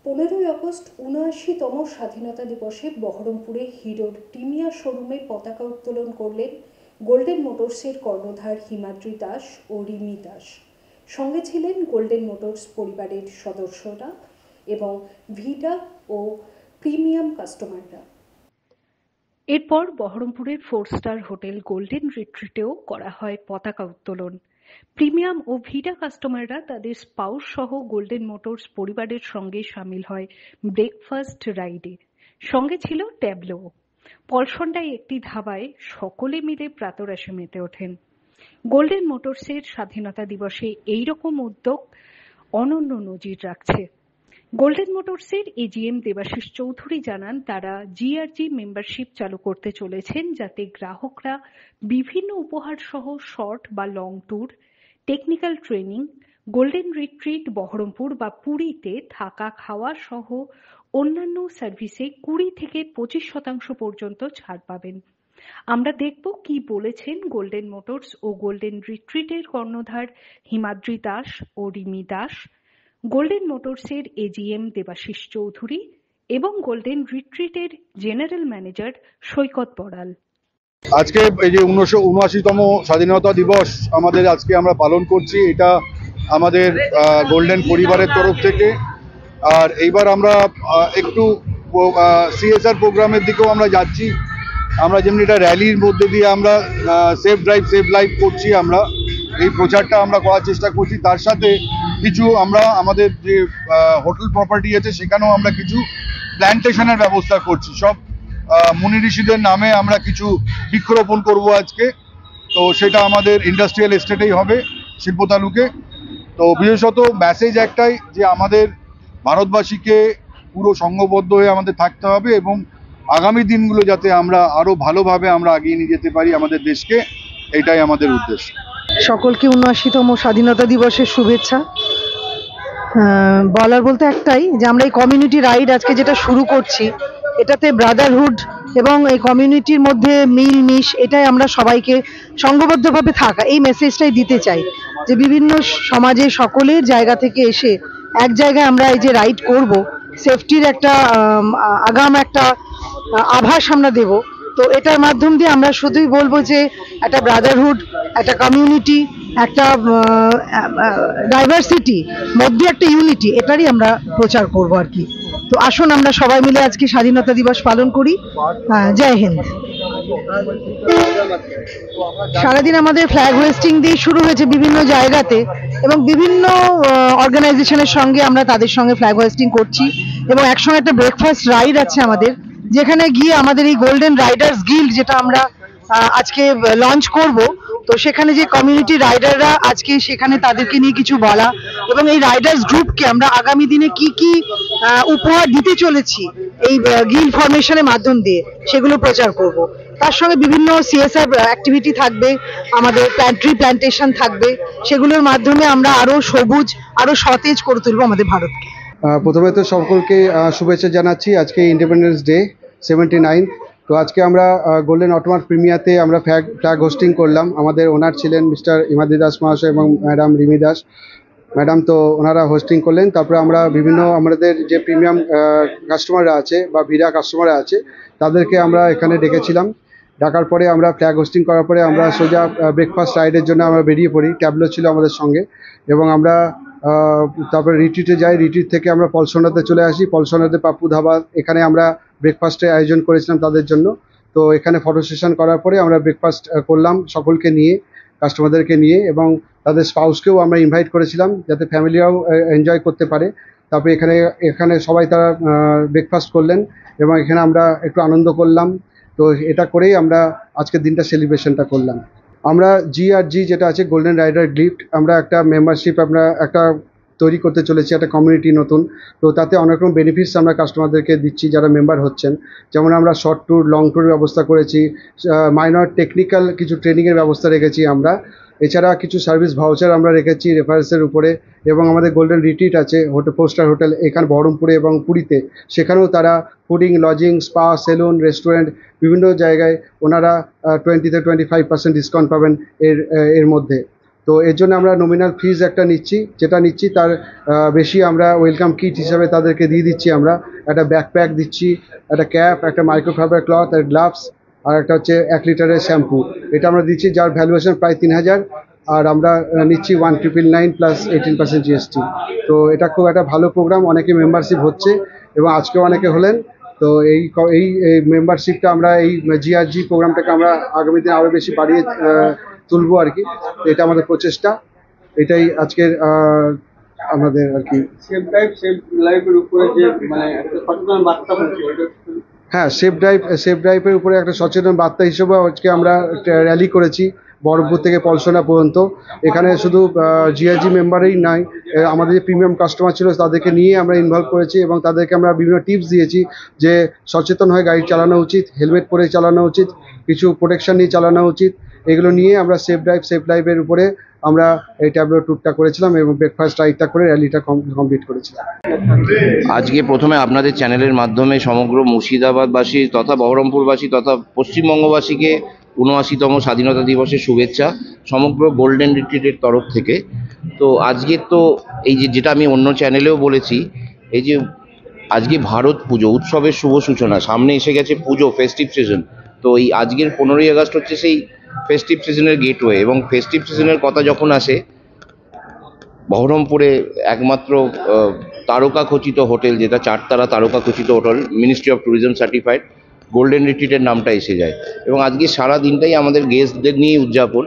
15ই August ৭৯তম স্বাধীনতা দিবসে বহরমপুরে হিরোর প্রিমিয়ার শোরুমে পতাকা উত্তোলন করলেন গোল্ডেন মোটরসের কর্ণধার হিমাদ্রি দাস ও রিমি দাস। সঙ্গে ছিলেন গোল্ডেন মোটরস পরিবারের সদস্যরা এবং ভিডা ও প্রিমিয়াম কাস্টমাররা। এরপর বহরমপুরের 4 স্টার হোটেল গোল্ডেন রিট্রিটেও করা হয় পতাকা উত্তোলন। প্রিমিয়াম ও ভিডা কাস্টমাররা তাদের স্পাউস সহ গোল্ডেন মোটরস পরিবারের সঙ্গে সামিল হয় ব্রেকফাস্ট রাইডে। সঙ্গে ছিল ট্যাবলো। পলসন্ডায় একটি ধাবায় সকলে মিলে প্রাতরাশে মেতে ওঠেন। গোল্ডেন মোটরসের স্বাধীনতা দিবসে এইরকম উদ্যোগ অনন্য নজির রাখছে। গোল্ডেন মোটরসের এজিএম দেবাশিস চৌধুরী জানান, তারা জিআরজি মেম্বারশিপ চালু করতে চলেছেন, যাতে গ্রাহকরা বিভিন্ন উপহার সহ শর্ট বা long tour, technical training, golden retreat Baharampur বা পুরীতে থাকা খাওয়া সহ অন্যান্য সার্ভিসে 20 থেকে 25% পর্যন্ত ছাড় পাবেন। আমরা দেখব কি বলেছেন গোল্ডেন মোটরস ও গোল্ডেন রিট্রিটের কর্ণধার হিমাদ্রি দাস ও রিমি দাস, গোল্ডেন মোটরসের এজিএম দেবাশিস চৌধুরী এবং গোল্ডেন রিট্রিটের জেনারেল ম্যানেজার সৈকত বড়াল। আজকে এই যে ৭৯তম স্বাধীনতা দিবস আমাদের আজকে আমরা পালন করছি, এটা আমাদের গোল্ডেন পরিবারের তরফ থেকে। আর এইবার আমরা একটু সিএসআর প্রোগ্রামের দিকেও আমরা যাচ্ছি। আমরা যেমনি এটা র্যালির মধ্যে দিয়ে আমরা সেফ ড্রাইভ সেভ লাইফ করছি, আমরা এই প্রচারটা আমরা করার চেষ্টা করছি। তার সাথে কিছু আমরা আমাদের যে হোটেল প্রপার্টি আছে সেখানেও আমরা কিছু প্ল্যান্টেশনের ব্যবস্থা করছি। সব মুনি ঋষিদের নামে আমরা কিছু বৃক্ষরোপণ করব আজকে। তো সেটা আমাদের ইন্ডাস্ট্রিয়াল এস্টেটেই হবে, শিল্প তালুকে। তো বিশেষত মেসেজ একটাই, যে আমাদের ভারতবাসীকে পুরো সংঘবদ্ধ হয়ে আমাদের থাকতে হবে এবং আগামী দিনগুলো যাতে আমরা আরো ভালোভাবে আমরা এগিয়ে নিয়ে যেতে পারি আমাদের দেশকে, এটাই আমাদের উদ্দেশ্য। সকলকে ৭৯তম স্বাধীনতা দিবসের শুভেচ্ছা। বলার বলতে একটাই, যে আমরা এই কমিউনিটি রাইড আজকে যেটা শুরু করছি, এটাতে ব্রাদারহুড এবং এই কমিউনিটির মধ্যে মিল মিশ, এটাই আমরা সবাইকে সংঘবদ্ধভাবে থাকা, এই মেসেজটাই দিতে চাই, যে বিভিন্ন সমাজে সকলের জায়গা থেকে এসে এক জায়গায় আমরা এই যে রাইড করব, সেফটির একটা আগাম একটা আভাস আমরা দেব। তো এটার মাধ্যম দিয়ে আমরা শুধুই বলবো যে একটা ব্রাদারহুড, একটা কমিউনিটি, একটা ডাইভার্সিটি মধ্যে একটা ইউনিটি, এটারই আমরা প্রচার করব আর কি। তো আসুন আমরা সবাই মিলে আজকে স্বাধীনতা দিবস পালন করি। জয় হিন্দ। সারাদিন আমাদের ফ্ল্যাগ হোয়েস্টিং দিয়ে শুরু হয়েছে বিভিন্ন জায়গাতে, এবং বিভিন্ন অর্গানাইজেশনের সঙ্গে আমরা তাদের সঙ্গে ফ্ল্যাগ হোয়েস্টিং করছি, এবং একসঙ্গে একটা ব্রেকফাস্ট রাইড আছে আমাদের, যেখানে গিয়ে আমাদের এই গোল্ডেন রাইডার্স গিল্ড, যেটা আমরা আজকে লঞ্চ করব, তো সেখানে যে কমিউনিটি রাইডাররা আজকে সেখানে তাদেরকে নিয়ে কিছু বলা, এবং এই রাইডার্স গ্রুপকে আমরা আগামী দিনে কি কি উপহার দিতে চলেছি এই গিল্ড ফরমেশনের মাধ্যম দিয়ে, সেগুলো প্রচার করব। তার সঙ্গে বিভিন্ন সিএসআর অ্যাক্টিভিটি থাকবে, আমাদের প্ল্যান্টেশন থাকবে, সেগুলোর মাধ্যমে আমরা আরো সবুজ, আরো সতেজ করে তুলবো আমাদের ভারতকে। প্রথমে তো সকলকে শুভেচ্ছা জানাচ্ছি। আজকে ইন্ডিপেন্ডেন্স ডে 79। তো আজকে আমরা গোল্ডেন অটোমার্ক প্রিমিয়াতে আমরা ফ্ল্যাগ হোস্টিং করলাম। আমাদের ওনার ছিলেন মিস্টার হিমাদ্রি দাস মহাশয় এবং ম্যাডাম রিমি দাস ম্যাডাম। তো ওনারা হোস্টিং করলেন। তারপরে আমরা বিভিন্ন আমাদের যে প্রিমিয়াম কাস্টমাররা আছে বা ভিডা কাস্টমাররা আছে, তাদেরকে আমরা এখানে ডেকেছিলাম। ডাকার পরে আমরা ফ্ল্যাগ হোস্টিং করার পরে আমরা সোজা ব্রেকফাস্ট রাইডের জন্য আমরা বেরিয়ে পড়ি। ট্যাবলো ছিল আমাদের সঙ্গে, এবং আমরা তারপরে রিট্রিটে যাই। রিট্রিট থেকে আমরা পলসন্ডাতে চলে আসি। পলসন্ডাতে পাপ্পু ধাবা, এখানে আমরা ব্রেকফাস্টের আয়োজন করেছিলাম তাদের জন্য। তো এখানে ফটো সেশন করার পরে আমরা ব্রেকফাস্ট করলাম সকলকে নিয়ে, কাস্টমারদেরকে নিয়ে, এবং তাদের স্পাউসকেও আমরা ইনভাইট করেছিলাম যাতে ফ্যামিলিরাও এনজয় করতে পারে। তারপরে এখানে সবাই তারা ব্রেকফাস্ট করলেন, এবং এখানে আমরা একটু আনন্দ করলাম। তো এটা করেই আমরা আজকের দিনটা সেলিব্রেশনটা করলাম। আমরা জিআরজি যেটা আছে গোল্ডেন রাইডার গিফট, আমরা একটা মেম্বারশিপ আমরা একটা তৈরি করতে চলেছি, একটা কমিউনিটি নতুন। তো তাতে অনেক রকম বেনিফিটস আমরা কাস্টমারদেরকে দিচ্ছি যারা মেম্বার হচ্ছেন। যেমন আমরা শর্ট ট্যুর, লং ট্যুরের ব্যবস্থা করেছি, মাইনর টেকনিক্যাল কিছু ট্রেনিংয়ের ব্যবস্থা রেখেছি আমরা। এছাড়া কিছু সার্ভিস ভাউচার আমরা রেখেছি রেফারেন্সের উপরে। এবং আমাদের গোল্ডেন রিট্রিট আছে হোটেল, 4 স্টার হোটেল এখানে বহরমপুরে এবং পুরীতে, সেখানেও তারা fooding, lodging, spa, salon, restaurant বিভিন্ন জায়গায় ওনারা 20 থেকে 25% ডিসকাউন্ট পাবেন এর মধ্যে। তো এর জন্য আমরা নমিনাল ফিজ একটা নিচ্ছি, যেটা নিচ্ছি তার বেশি আমরা ওয়েলকাম কিট হিসাবে তাদেরকে দিয়ে দিচ্ছি। আমরা একটা ব্যাকপ্যাক দিচ্ছি, একটা ক্যাপ, একটা মাইক্রোফাইবার ক্লথ, আর গ্লাভস, আর একটা হচ্ছে 1 লিটারের শ্যাম্পু। এটা আমরা দিচ্ছি, যার ভ্যালুয়েশন প্রায় 3000, আর আমরা নিচ্ছি 1999 প্লাস 18% GST। তো এটা খুব একটা ভালো প্রোগ্রাম, অনেকে মেম্বারশিপ হচ্ছে এবং আজকেও অনেকে হলেন। তো এই মেম্বারশিপটা আমরা এই GRG প্রোগ্রামটাকে আমরা আগামী দিনে আরও বেশি বাড়িয়ে তুলবো আর কি। তো এটা আমাদের প্রচেষ্টা, এটাই আজকের আমাদের আর কি। সেভ লাইফের উপরে যে মানে একটা সচেতন বার্তা বলছে, হ্যাঁ, সেভ ড্রাইভের উপরে একটা সচেতন বার্তা হিসেবে আজকে আমরা র্যালি করেছি বহরমপুর থেকে পলসোনা পর্যন্ত। এখানে শুধু GRG মেম্বারই নাই, আমাদের যে প্রিমিয়াম কাস্টমার ছিল তাদেরকে নিয়ে আমরা ইনভলভ করেছি এবং তাদেরকে আমরা বিভিন্ন টিপস দিয়েছি যে সচেতন হয়ে গাড়ি চালানো উচিত, হেলমেট পরে চালানো উচিত, কিছু প্রোটেকশন নিয়ে চালানো উচিত। এগুলো নিয়ে আমরা সেভ লাইফের উপরে আমরা এই ট্যাবলো ট্যুরটা করেছিলাম এবং ব্রেকফাস্ট রাইডটা করে র্যালিটা কমপ্লিট করেছিলাম। আজকে প্রথমে আপনাদের চ্যানেলের মাধ্যমে সমগ্র মুর্শিদাবাদবাসী তথা বহরমপুরবাসী তথা পশ্চিমবঙ্গবাসীকে ৭৯তম স্বাধীনতা দিবসের শুভেচ্ছা সমগ্র গোল্ডেন রিট্রিটের তরফ থেকে। তো আজকে তো এই যেটা আমি অন্য চ্যানেলেও বলেছি, এই যে আজকে ভারত পুজো উৎসবের শুভ সূচনা, সামনে এসে গেছে পুজো, ফেস্টিভ সিজন। তো এই আজকের 15ই আগস্ট হচ্ছে সেই ফেস্টিভ সিজনের গেটওয়ে, এবং ফেস্টিভ সিজনের কথা যখন আসে, বহরমপুরে একমাত্র তারকাখচিত হোটেল, যেটা 4 তারা তারকাখচিত hotel, ministry of tourism certified, Golden রিট্রিটের নামটা এসে যায়। এবং আজকে সারা দিনটাই আমাদের গেস্টদের নিয়ে উদযাপন,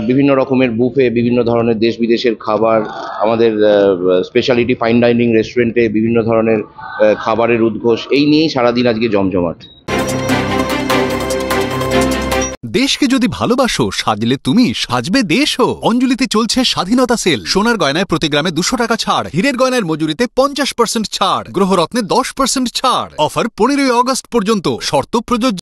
বিভিন্ন রকমের বুফে, বিভিন্ন ধরনের দেশ বিদেশের খাবার, আমাদের স্পেশালিটি ফাইন ডাইনিং রেস্টুরেন্টে বিভিন্ন ধরনের খাবারের উদ্ঘোষ, এই নিয়েই সারাদিন আজকে জমজমাট। দেশকে যদি ভালোবাসো, সাজলে তুমি সাজবে দেশও। অঞ্জলিতে চলছে স্বাধীনতা সেল। সোনার গয়নায় প্রতি গ্রামে 200 টাকা ছাড়, হীরের গয়নার মজুরিতে 50% ছাড়, গ্রহরত্নে 10% ছাড়। অফার 15ই আগস্ট পর্যন্ত, শর্ত প্রযোজ্য।